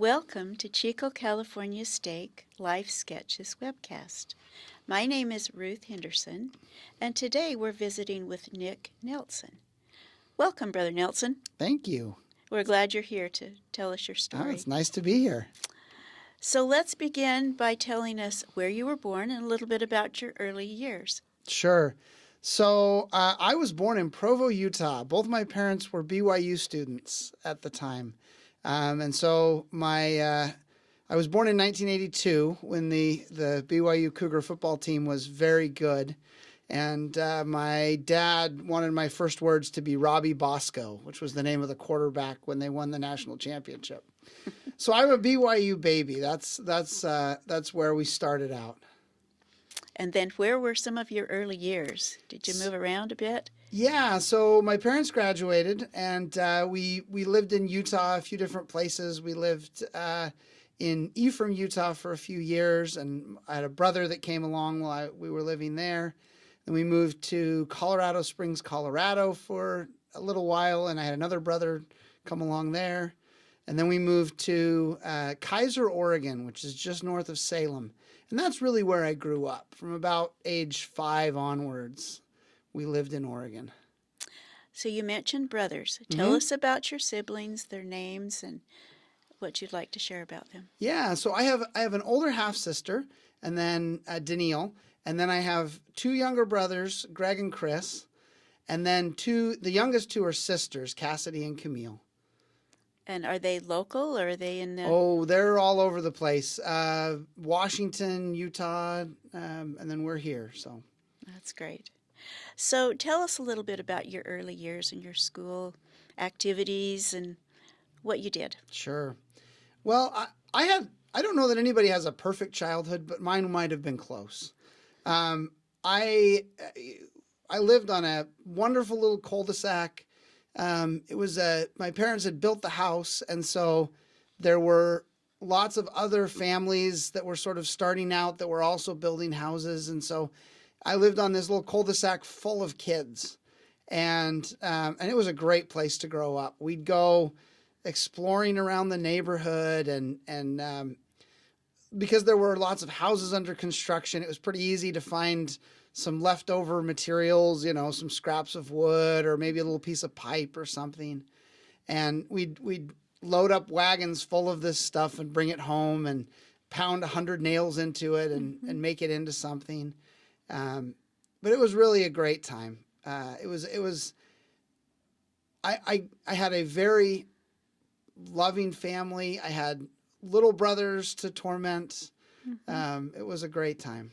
Welcome to Chico, California Steak Life Sketches webcast. My name is Ruth Henderson, and today we're visiting with Nick Nelson. Welcome, Brother Nelson. Thank you. We're glad you're here to tell us your story. It's nice to be here. So let's begin by telling us where you were born and a little bit about your early years. Sure. So I was born in Provo, Utah. Both my parents were BYU students at the time. And so I was born in 1982 when the BYU Cougar football team was very good. And my dad wanted my first words to be Robbie Bosco, which was the name of the quarterback when they won the national championship. So I'm a BYU baby. That's where we started out. And then where were some of your early years? Did you move around a bit? Yeah, so my parents graduated, and we lived in Utah, a few different places. We lived in Ephraim, Utah for a few years, and I had a brother that came along while we were living there. Then we moved to Colorado Springs, Colorado for a little while, and I had another brother come along there. And then we moved to Kaiser, Oregon, which is just north of Salem. And that's really where I grew up. From about age 5 onwards, we lived in Oregon. So you mentioned brothers. Tell us about your siblings, their names, and what you'd like to share about them. Yeah, so I have an older half-sister, and then Danielle. And then I have 2 younger brothers, Greg and Chris. And then the youngest 2 are sisters, Cassidy and Camille. And are they local, or are they in the... Oh, they're all over the place. Washington, Utah, and then we're here. So That's great. So tell us a little bit about your early years and your school activities and what you did. Sure. Well, I don't know that anybody has a perfect childhood, but mine might have been close. I lived on a wonderful little cul-de-sac. My parents had built the house, and so there were lots of other families that were sort of starting out that were also building houses. And so I lived on this little cul-de-sac full of kids, and it was a great place to grow up. We'd go exploring around the neighborhood, and because there were lots of houses under construction, it was pretty easy to find some leftover materials, some scraps of wood or maybe a little piece of pipe or something. And we'd load up wagons full of this stuff and bring it home and pound 100 nails into it and make it into something. But it was really a great time. I had a very loving family. I had little brothers to torment. It was a great time.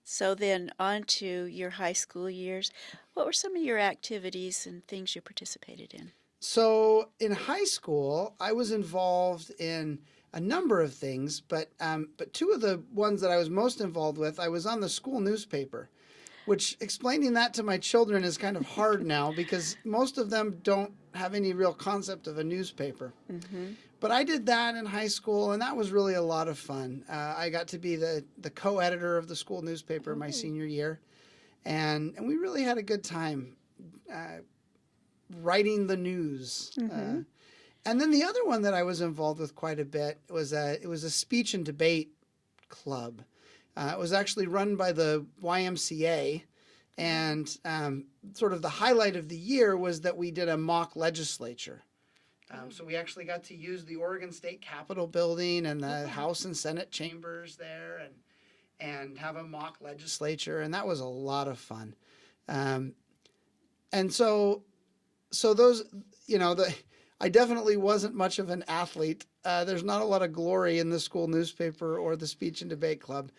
So then on to your high school years. What were some of your activities and things you participated in? So in high school, I was involved in a number of things, but 2 of the ones that I was most involved with, I was on the school newspaper, which explaining that to my children is kind of hard now because most of them don't have any real concept of a newspaper. But I did that in high school, and that was really a lot of fun. I got to be the co-editor of the school newspaper my senior year, and we really had a good time writing the news. And then the other one that I was involved with quite a bit was it was a speech and debate club. It was actually run by the YMCA, and sort of the highlight of the year was that we did a mock legislature. So we actually got to use the Oregon State Capitol building and the House and Senate chambers there and have a mock legislature, and that was a lot of fun. And so those, I definitely wasn't much of an athlete. There's not a lot of glory in the school newspaper or the speech and debate club,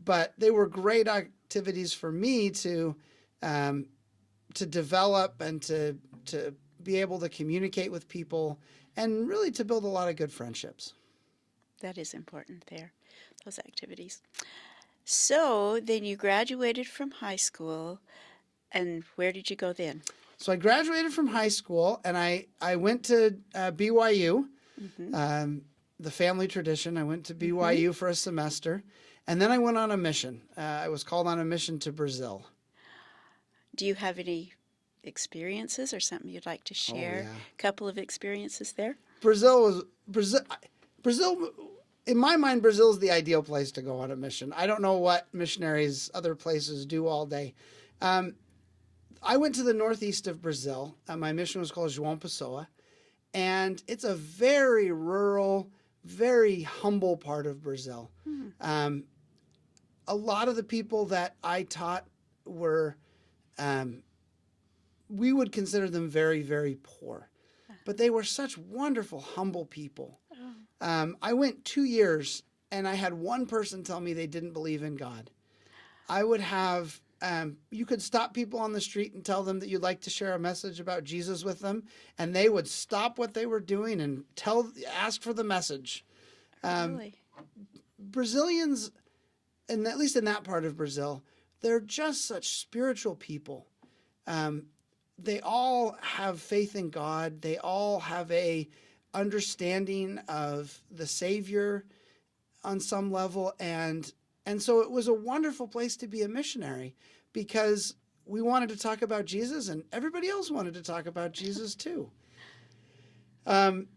but they were great activities for me to develop and to be able to communicate with people and really to build a lot of good friendships. That is important there, those activities. So then you graduated from high school, and where did you go then? So I graduated from high school, and I went to BYU, the family tradition. I went to BYU for a semester, and then I went on a mission. I was called on a mission to Brazil. Do you have any experiences or something you'd like to share? Oh, yeah. A couple of experiences there? Brazil Brazil, in my mind, Brazil is the ideal place to go on a mission. I don't know what missionaries other places do all day. I went to the northeast of Brazil. My mission was called João Pessoa, and it's a very rural, very humble part of Brazil. A lot of the people that I taught were, we would consider them very, very poor, but they were such wonderful, humble people. I went 2 years, and I had one person tell me they didn't believe in God. I would have, you could stop people on the street and tell them that you'd like to share a message about Jesus with them, and they would stop what they were doing and ask for the message. Really? Brazilians, and at least in that part of Brazil, they're just such spiritual people. They all have faith in God. They all have a understanding of the Savior on some level, and so it was a wonderful place to be a missionary because we wanted to talk about Jesus, and everybody else wanted to talk about Jesus too. One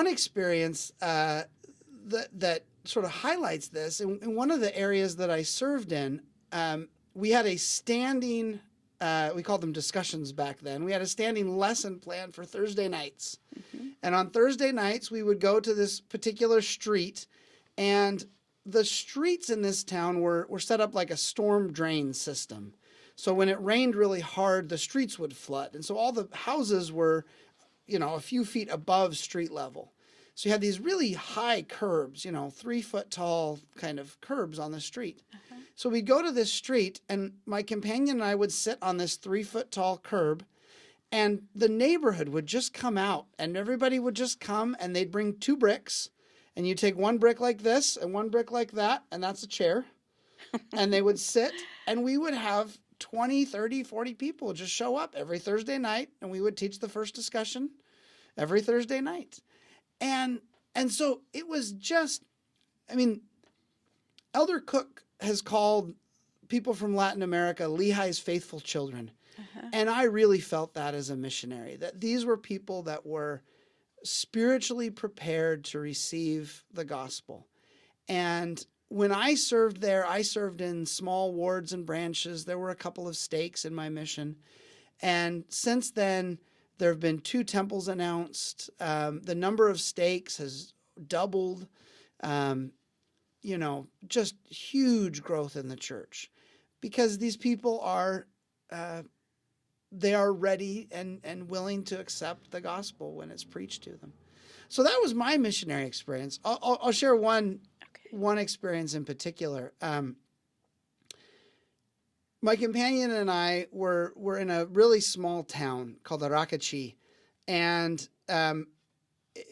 experience that sort of highlights this, in one of the areas that I served in, we had a standing, we called them discussions back then. We had a standing lesson plan for Thursday nights. And on Thursday nights, we would go to this particular street, and the streets in this town were set up like a storm drain system. So when it rained really hard, the streets would flood. And so all the houses were, a few feet above street level. So you had these really high curbs, 3 foot tall kind of curbs on the street. So we'd go to this street, and my companion and I would sit on this 3 foot tall curb, and the neighborhood would just come out, and everybody would just come, and they'd bring 2 bricks, and you take 1 brick like this and 1 brick like that, and that's a chair. And they would sit, and we would have 20, 30, 40 people just show up every Thursday night, and we would teach the first discussion every Thursday night. And so it was just, Elder Cook has called people from Latin America Lehi's faithful children. And I really felt that as a missionary, that these were people that were spiritually prepared to receive the gospel. And when I served there, I served in small wards and branches. There were a couple of stakes in my mission. And since then, there have been 2 temples announced. The number of stakes has doubled. Just huge growth in the church because these people are they are ready and willing to accept the gospel when it's preached to them. So that was my missionary experience. I'll share one experience in particular. My companion and I were in a really small town called Aracati, and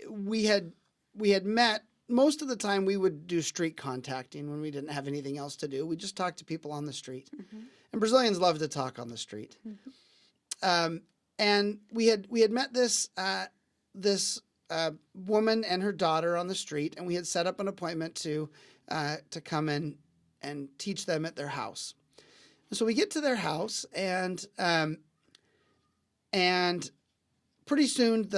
we had met. Most of the time we would do street contacting when we didn't have anything else to do. We just talked to people on the street. And Brazilians love to talk on the street. And we had met this woman and her daughter on the street, and we had set up an appointment to come in and teach them at their house. So we get to their house, and pretty soon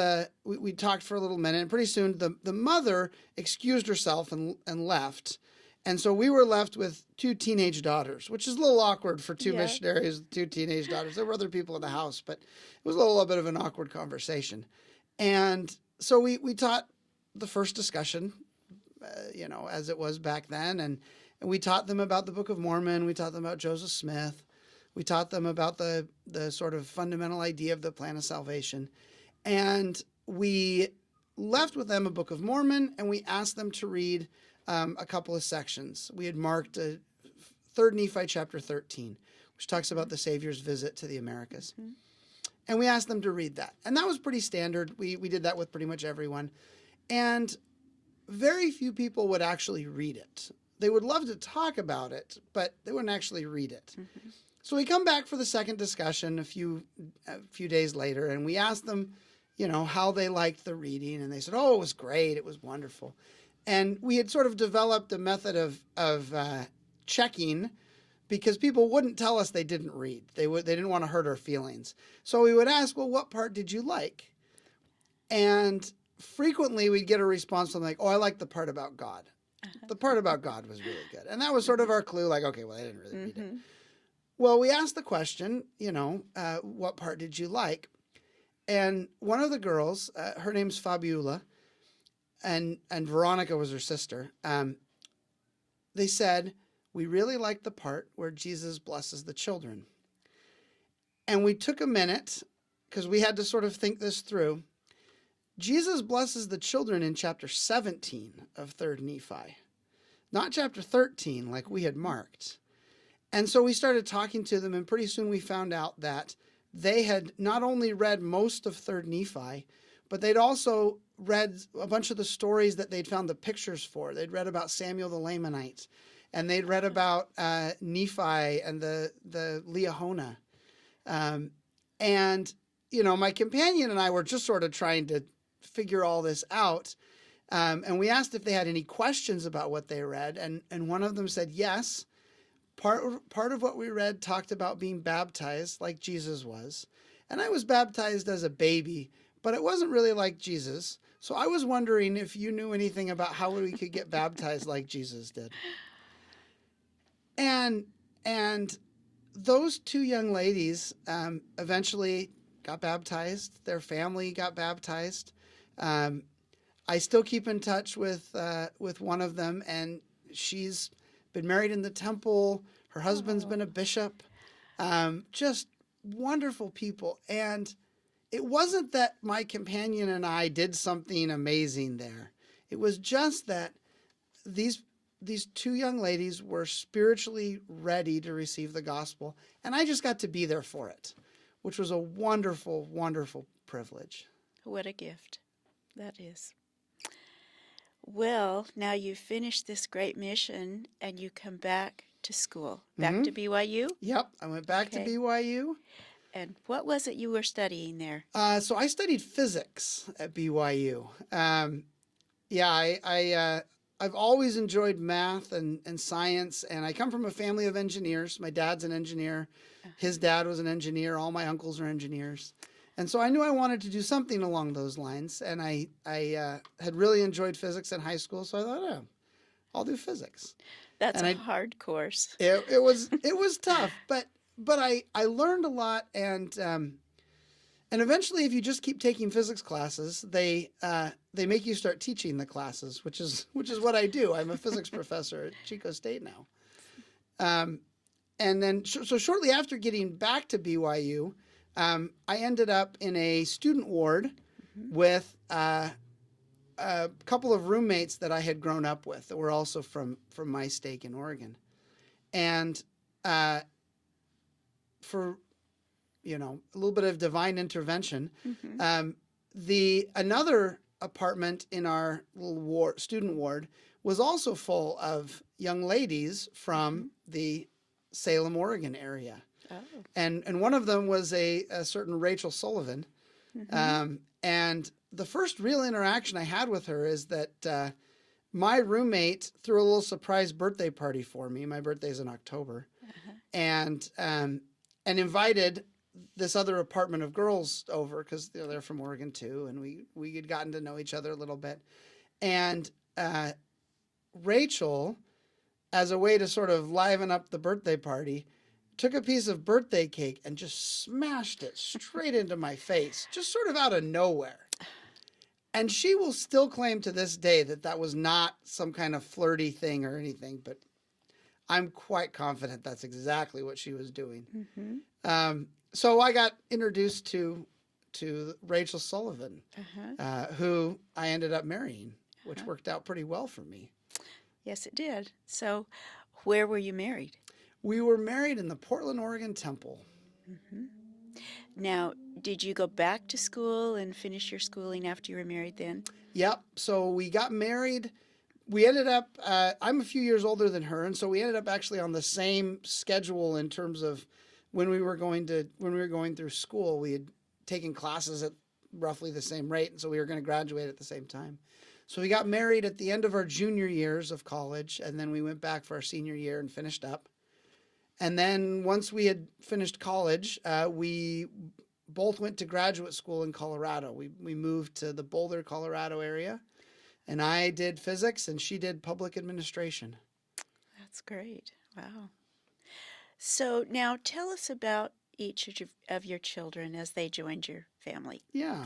we talked for a little minute, and pretty soon the mother excused herself and left. And so we were left with 2 teenage daughters, which is a little awkward for 2 missionaries with 2 teenage daughters. There were other people in the house, but it was a little bit of an awkward conversation. And so we taught the first discussion, as it was back then. And we taught them about the Book of Mormon. We taught them about Joseph Smith. We taught them about the sort of fundamental idea of the plan of salvation. And we left with them a Book of Mormon, and we asked them to read a couple of sections. We had marked 3 Nephi chapter 13, which talks about the Savior's visit to the Americas. And we asked them to read that. And that was pretty standard. We did that with pretty much everyone. And very few people would actually read it. They would love to talk about it, but they wouldn't actually read it. So we come back for the second discussion a few days later, and we asked them, how they liked the reading. And they said, oh, it was great. It was wonderful. And we had sort of developed a method of checking because people wouldn't tell us they didn't read. They didn't want to hurt our feelings. So we would ask, well, what part did you like? And frequently we'd get a response something like, "Oh, I like the part about God." The part about God was really good. And that was sort of our clue, like, okay, well, I didn't really read it. Well, we asked the question, what part did you like? And one of the girls, her name's Fabiola, and Veronica was her sister. They said, we really liked the part where Jesus blesses the children. And we took a minute because we had to sort of think this through. Jesus blesses the children in chapter 17 of 3rd Nephi, not chapter 13 like we had marked. And so we started talking to them, and pretty soon we found out that they had not only read most of 3rd Nephi, but they'd also read a bunch of the stories that they'd found the pictures for. They'd read about Samuel the Lamanite, and they'd read about Nephi and the Liahona. And, my companion and I were just sort of trying to figure all this out. And we asked if they had any questions about what they read. And one of them said, yes, part of what we read talked about being baptized like Jesus was. And I was baptized as a baby, but it wasn't really like Jesus. So I was wondering if you knew anything about how we could get baptized like Jesus did. And those two young ladies eventually got baptized. Their family got baptized. I still keep in touch with one of them, and she's been married in the temple. Her husband's been a bishop. Just wonderful people. And it wasn't that my companion and I did something amazing there. It was just that these two young ladies were spiritually ready to receive the gospel, and I just got to be there for it, which was a wonderful, wonderful privilege. What a gift that is. Well, now you've finished this great mission and you come back to school, back to BYU? Yep, I went back to BYU. And what was it you were studying there? So I studied physics at BYU. I've always enjoyed math and science, and I come from a family of engineers. My dad's an engineer. His dad was an engineer. All my uncles are engineers. And so I knew I wanted to do something along those lines, and I had really enjoyed physics in high school, so I thought, I'll do physics. That's a hard course. It was tough, but I learned a lot, and eventually, if you just keep taking physics classes, they make you start teaching the classes, which is what I do. I'm a physics professor at Chico State now. And then, so shortly after getting back to BYU, I ended up in a student ward with a couple of roommates that I had grown up with that were also from my stake in Oregon. And for a little bit of divine intervention, another apartment in our little student ward was also full of young ladies from the Salem, Oregon area. Oh. And one of them was a certain Rachel Sullivan. And the first real interaction I had with her is that my roommate threw a little surprise birthday party for me. My birthday's in October. And invited this other apartment of girls over because they're from Oregon too. And we had gotten to know each other a little bit. And Rachel, as a way to sort of liven up the birthday party, took a piece of birthday cake and just smashed it straight into my face, just sort of out of nowhere. And she will still claim to this day that was not some kind of flirty thing or anything, but I'm quite confident that's exactly what she was doing. So I got introduced to Rachel Sullivan, who I ended up marrying, which worked out pretty well for me. Yes, it did. So where were you married? We were married in the Portland, Oregon temple. Now, did you go back to school and finish your schooling after you were married then? Yep. So we got married. We ended up, I'm a few years older than her, and so we ended up actually on the same schedule in terms of when we were going through school. We had taken classes at roughly the same rate, and so we were going to graduate at the same time. So we got married at the end of our junior years of college, and then we went back for our senior year and finished up. And then once we had finished college, we both went to graduate school in Colorado. We moved to the Boulder, Colorado area, and I did physics and she did public administration. That's great. Wow. So now tell us about each of your children as they joined your family. Yeah.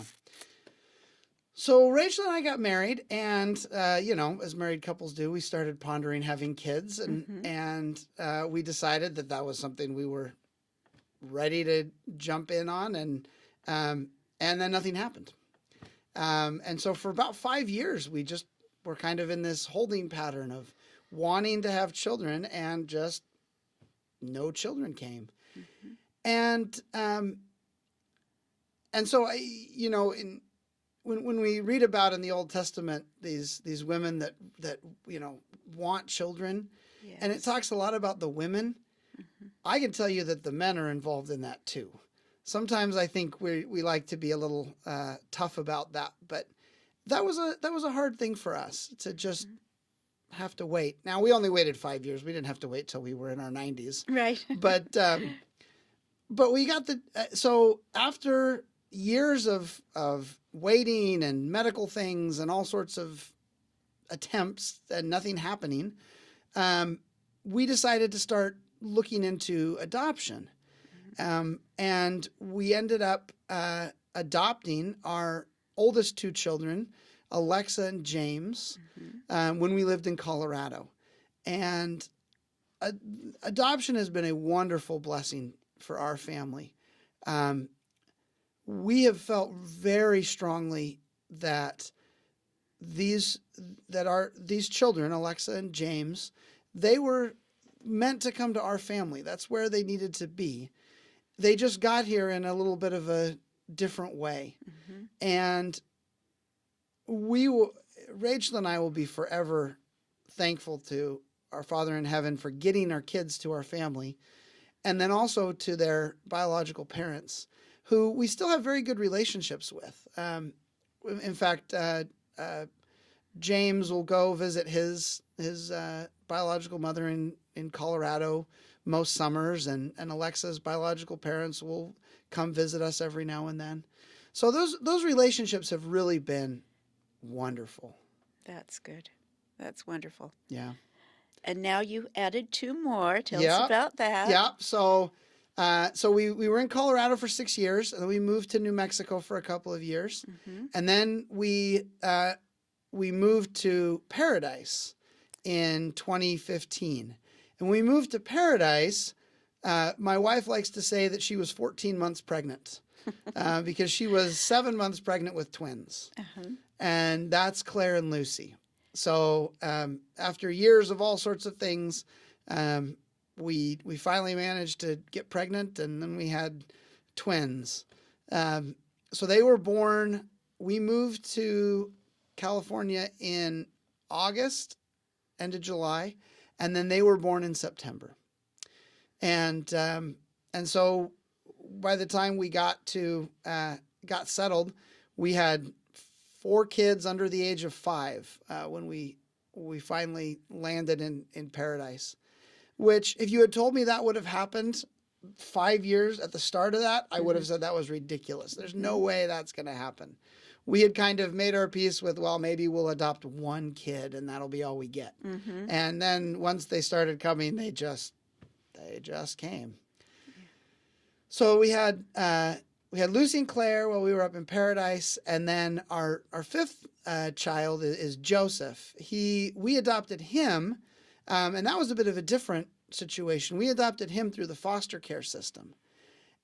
So Rachel and I got married, and as married couples do, we started pondering having kids, and we decided that was something we were ready to jump in on, and then nothing happened. And so for about 5 years, we just were kind of in this holding pattern of wanting to have children, and just no children came. And so when we read about in the Old Testament these women that want children, Yes. and it talks a lot about the women, I can tell you that the men are involved in that too. Sometimes I think we like to be a little tough about that, but that was a hard thing for us to just have to wait. Now, we only waited 5 years. We didn't have to wait till we were in our 90s. Right. But we got so after years of waiting and medical things and all sorts of attempts and nothing happening, we decided to start looking into adoption. And we ended up adopting our oldest two children, Alexa and James, when we lived in Colorado. And adoption has been a wonderful blessing for our family. We have felt very strongly that these children, Alexa and James, they were meant to come to our family. That's where they needed to be. They just got here in a little bit of a different way. And Rachel and I will be forever thankful to our Father in heaven for getting our kids to our family, and then also to their biological parents, who we still have very good relationships with. In fact, James will go visit his biological mother in Colorado most summers, and Alexa's biological parents will come visit us every now and then. So those relationships have really been wonderful. That's good. That's wonderful. Yeah. And now you added two more. Tell us about that. Yeah. So we were in Colorado for 6 years, and then we moved to New Mexico for a couple of years, and then we moved to Paradise in 2015. And when we moved to Paradise, my wife likes to say that she was 14 months pregnant because she was 7 months pregnant with twins. And that's Claire and Lucy. So after years of all sorts of things, we finally managed to get pregnant, and then we had twins. So they were born. We moved to California in August, end of July, and then they were born in September. And so by the time we got settled, we had 4 kids under the age of 5 when we finally landed in Paradise. Which, if you had told me that would have happened 5 years at the start of that, I would have said that was ridiculous. There's no way that's going to happen. We had kind of made our peace with, well, maybe we'll adopt 1 kid and that'll be all we get. And then once they started coming, they just came. So we had Lucy and Claire while we were up in Paradise, and then our 5th child is Joseph. We adopted him, and that was a bit of a different situation. We adopted him through the foster care system,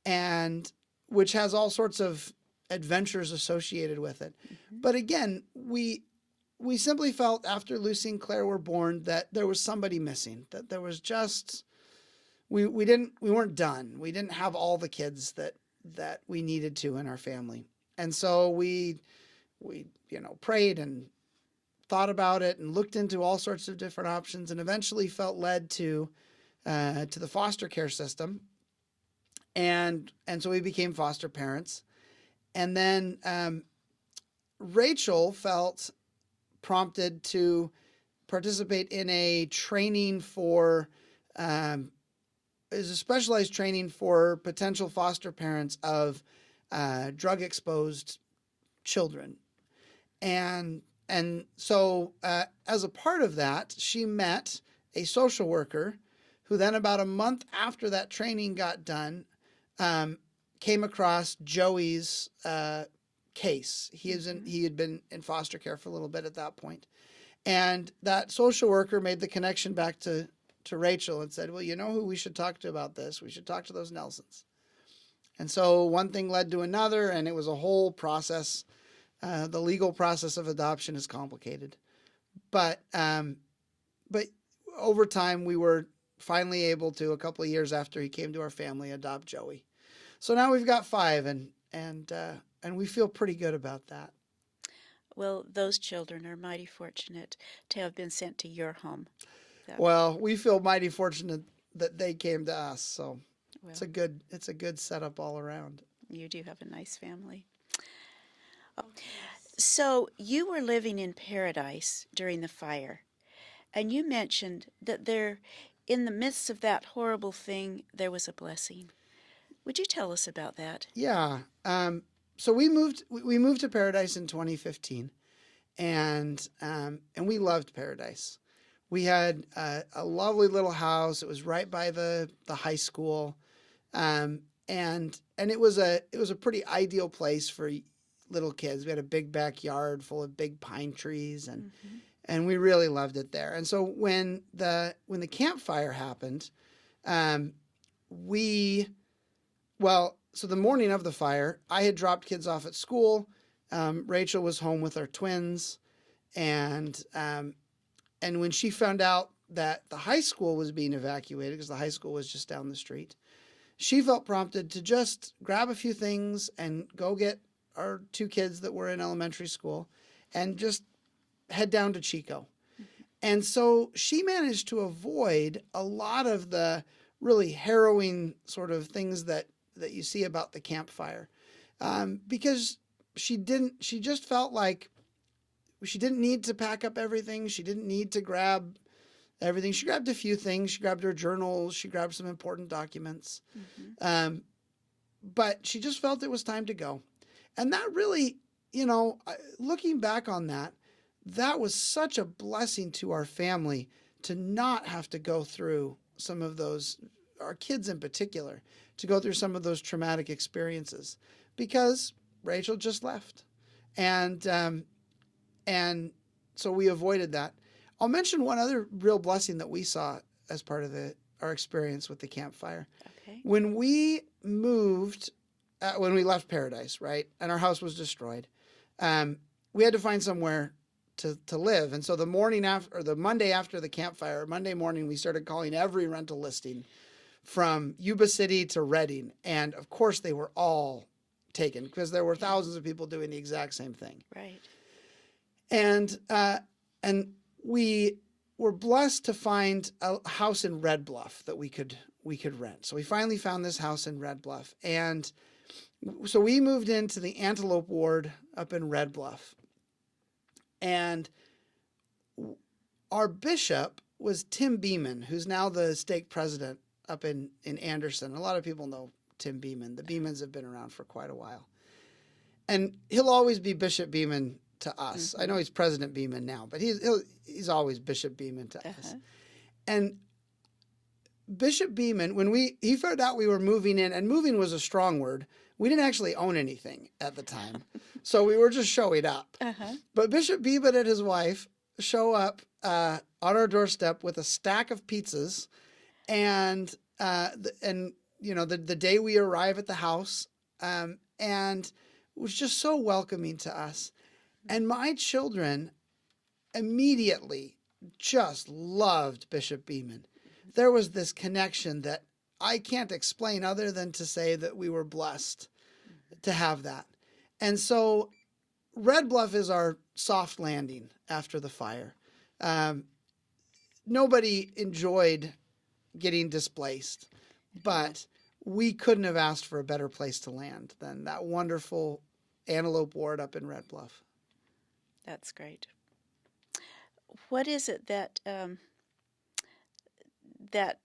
and which has all sorts of adventures associated with it. But again, we simply felt after Lucy and Claire were born that there was somebody missing, that there was just we weren't done. We didn't have all the kids that we needed to in our family. And so we prayed and thought about it and looked into all sorts of different options, and eventually felt led to the foster care system. And so we became foster parents. And then Rachel felt prompted to participate in a training is a specialized training for potential foster parents of drug-exposed children. And so as a part of that, she met a social worker who then about a month after that training got done, came across Joey's case. He had been in foster care for a little bit at that point. And that social worker made the connection back to Rachel and said, well, you know who we should talk to about this? We should talk to those Nelsons. And so one thing led to another, and it was a whole process. The legal process of adoption is complicated. But over time, we were finally able to, a couple of years after he came to our family, adopt Joey. So now we've got 5, and we feel pretty good about that. Well, those children are mighty fortunate to have been sent to your home. Well, we feel mighty fortunate that they came to us. So Well, it's a good setup all around. you do have a nice family. So you were living in paradise during the fire, and you mentioned that there, in the midst of that horrible thing, there was a blessing. Would you tell us about that? Yeah. So we moved to Paradise in 2015, and we loved Paradise. We had a lovely little house. It was right by the high school, and it was a pretty ideal place for little kids. We had a big backyard full of big pine trees, and we really loved it there. And so when the campfire happened, so the morning of the fire, I had dropped kids off at school. Rachel was home with our twins, and when she found out that the high school was being evacuated, because the high school was just down the street, she felt prompted to just grab a few things and go get our 2 kids that were in elementary school and just head down to Chico. And so she managed to avoid a lot of the really harrowing sort of things that you see about the campfire, because she just felt like she didn't need to pack up everything. She didn't need to grab everything. She grabbed a few things. She grabbed her journals. She grabbed some important documents. But she just felt it was time to go. And that really, looking back on that, that was such a blessing to our family to not have to go through some of those, our kids in particular, to go through some of those traumatic experiences, because Rachel just left. And so we avoided that. I'll mention one other real blessing that we saw as part of our experience with the campfire. Okay. When we moved, when we left Paradise, right, and our house was destroyed, we had to find somewhere to live. And so the morning after, or the Monday after the campfire, Monday morning, we started calling every rental listing from Yuba City to Redding. And of course they were all taken, because there were thousands of people doing the exact same thing. Right. And we were blessed to find a house in Red Bluff that we could rent. So we finally found this house in Red Bluff. And so we moved into the Antelope Ward up in Red Bluff. And our bishop was Tim Beeman, who's now the stake president up in Anderson. A lot of people know Tim Beeman. The Beemans have been around for quite a while. And he'll always be Bishop Beeman to us. I know he's President Beeman now, but he's always Bishop Beeman to us. And Bishop Beeman, when he found out we were moving in, and moving was a strong word, we didn't actually own anything at the time. So we were just showing up. But Bishop Beeman and his wife show up on our doorstep with a stack of pizzas, and the day we arrive at the house, and it was just so welcoming to us. And my children immediately just loved Bishop Beeman. There was this connection that I can't explain other than to say that we were blessed to have that. And so Red Bluff is our soft landing after the fire. Nobody enjoyed getting displaced, but we couldn't have asked for a better place to land than that wonderful Antelope Ward up in Red Bluff. That's great. What is it that that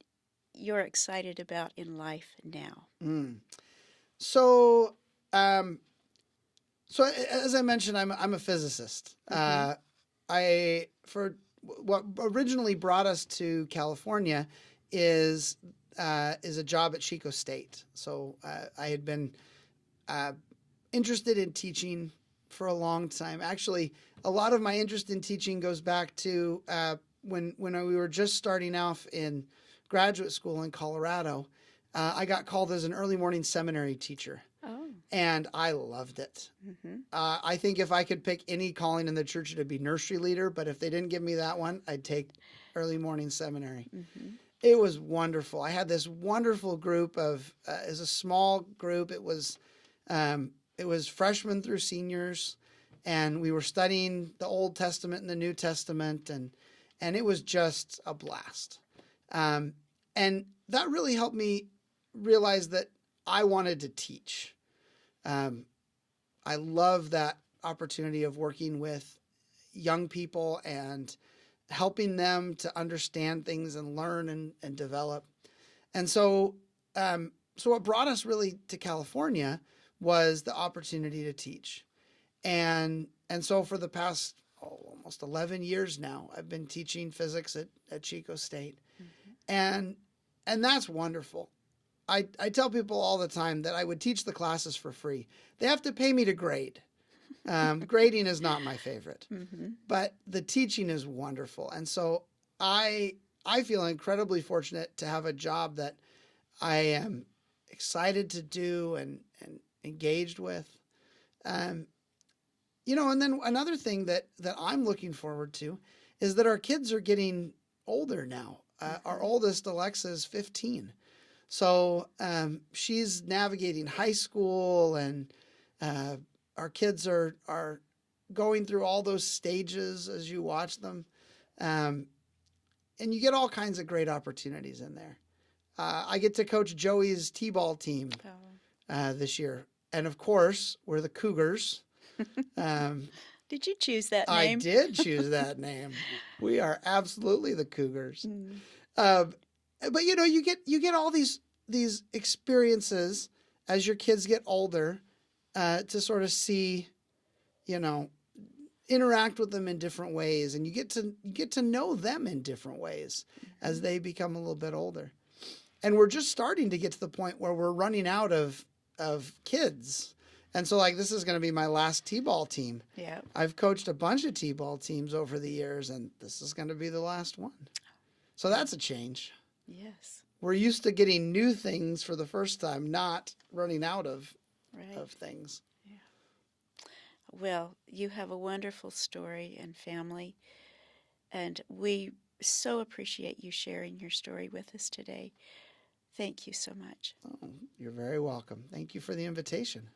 you're excited about in life now? So So as I mentioned, I'm a physicist. What originally brought us to California is a job at Chico State. So I had been interested in teaching for a long time. Actually, a lot of my interest in teaching goes back to when we were just starting off in graduate school in Colorado. I got called as an early morning seminary teacher. Oh. And I loved it. I think if I could pick any calling in the church, it'd be nursery leader. But if they didn't give me that one, I'd take early morning seminary. It was wonderful. I had this wonderful group of, it was a small group. It was freshmen through seniors, and we were studying the Old Testament and the New Testament, and it was just a blast. And that really helped me realize that I wanted to teach. I love that opportunity of working with young people and helping them to understand things and learn and develop. And so what brought us really to California was the opportunity to teach. And so for the past almost 11 years now, I've been teaching physics at Chico State. And that's wonderful. I tell people all the time that I would teach the classes for free. They have to pay me to grade. Grading is not my favorite, but the teaching is wonderful. And so I feel incredibly fortunate to have a job that I am excited to do and engaged with. And then another thing that I'm looking forward to is that our kids are getting older now. Our oldest, Alexa, is 15. So she's navigating high school, and our kids are going through all those stages as you watch them. And you get all kinds of great opportunities in there. I get to coach Joey's T-ball team this year. And of course, we're the Cougars. Did you choose that I name? did choose that name. We are absolutely the Cougars. But you get all these experiences as your kids get older to sort of see, interact with them in different ways, and you get to know them in different ways as they become a little bit older. And we're just starting to get to the point where we're running out of kids. And so this is going to be my last T-ball team. Yeah. I've coached a bunch of T-ball teams over the years, and this is going to be the last one. So that's a change. Yes. We're used to getting new things for the first time, not running out of things. Yeah. Well, you have a wonderful story and family, and we so appreciate you sharing your story with us today. Thank you so much. Oh, you're very welcome. Thank you for the invitation.